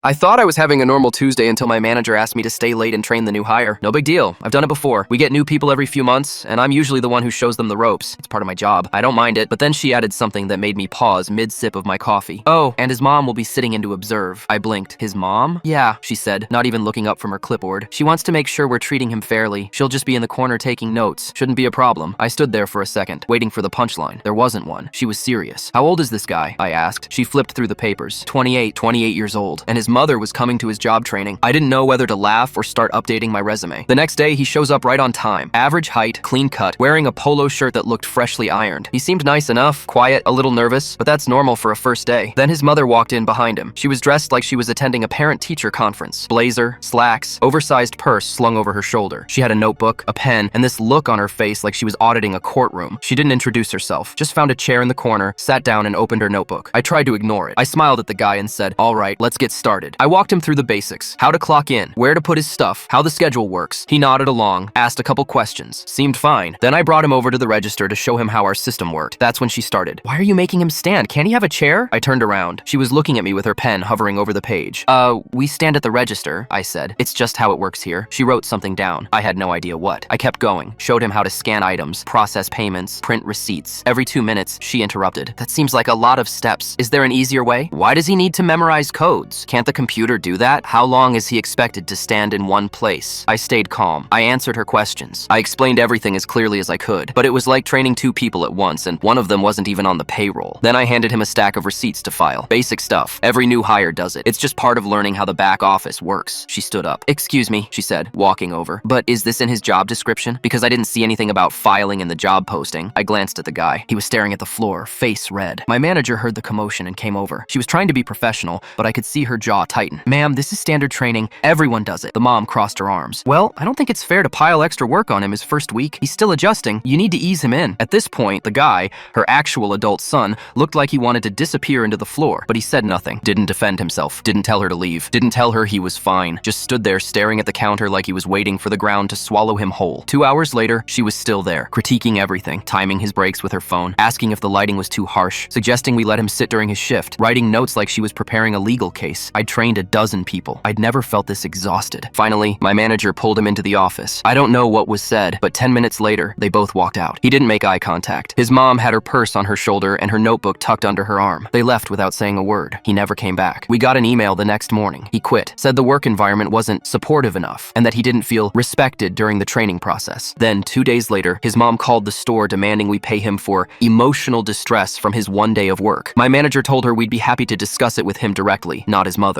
I thought I was having a normal Tuesday until my manager asked me to stay late and train the new hire. No big deal. I've done it before. We get new people every few months, and I'm usually the one who shows them the ropes. It's part of my job. I don't mind it, but then she added something that made me pause mid-sip of my coffee. Oh, and his mom will be sitting in to observe. I blinked. His mom? Yeah, she said, not even looking up from her clipboard. She wants to make sure we're treating him fairly. She'll just be in the corner taking notes. Shouldn't be a problem. I stood there for a second, waiting for the punchline. There wasn't one. She was serious. How old is this guy? I asked. She flipped through the papers. 28 years old. And his mother was coming to his job training. I didn't know whether to laugh or start updating my resume. The next day, he shows up right on time. Average height, clean cut, wearing a polo shirt that looked freshly ironed. He seemed nice enough, quiet, a little nervous, but that's normal for a first day. Then his mother walked in behind him. She was dressed like she was attending a parent-teacher conference. Blazer, slacks, oversized purse slung over her shoulder. She had a notebook, a pen, and this look on her face like she was auditing a courtroom. She didn't introduce herself, just found a chair in the corner, sat down and opened her notebook. I tried to ignore it. I smiled at the guy and said, "All right, let's get started." I walked him through the basics. How to clock in, where to put his stuff, how the schedule works. He nodded along, asked a couple questions. Seemed fine. Then I brought him over to the register to show him how our system worked. That's when she started. "Why are you making him stand? Can't he have a chair?" I turned around. She was looking at me with her pen hovering over the page. We stand at the register," I said. "It's just how it works here." She wrote something down. I had no idea what. I kept going, showed him how to scan items, process payments, print receipts. Every 2 minutes, she interrupted. "That seems like a lot of steps. Is there an easier way? Why does he need to memorize codes? Can't the computer do that? How long is he expected to stand in one place?" I stayed calm. I answered her questions. I explained everything as clearly as I could, but it was like training 2 people at once, and one of them wasn't even on the payroll. Then I handed him a stack of receipts to file. Basic stuff. Every new hire does it. It's just part of learning how the back office works. She stood up. "Excuse me," she said, walking over. "But is this in his job description? Because I didn't see anything about filing in the job posting." I glanced at the guy. He was staring at the floor, face red. My manager heard the commotion and came over. She was trying to be professional, but I could see her jaw tighten. "Ma'am, this is standard training. Everyone does it." The mom crossed her arms. "Well, I don't think it's fair to pile extra work on him his first week. He's still adjusting. You need to ease him in." At this point, the guy, her actual adult son, looked like he wanted to disappear into the floor, but he said nothing. Didn't defend himself. Didn't tell her to leave. Didn't tell her he was fine. Just stood there staring at the counter like he was waiting for the ground to swallow him whole. 2 hours later, she was still there, critiquing everything, timing his breaks with her phone, asking if the lighting was too harsh, suggesting we let him sit during his shift, writing notes like she was preparing a legal case. I'd trained a dozen people. I'd never felt this exhausted. Finally, my manager pulled him into the office. I don't know what was said, but 10 minutes later, they both walked out. He didn't make eye contact. His mom had her purse on her shoulder and her notebook tucked under her arm. They left without saying a word. He never came back. We got an email the next morning. He quit, said the work environment wasn't supportive enough, and that he didn't feel respected during the training process. Then, 2 days later, his mom called the store demanding we pay him for emotional distress from his 1 day of work. My manager told her we'd be happy to discuss it with him directly, not his mother.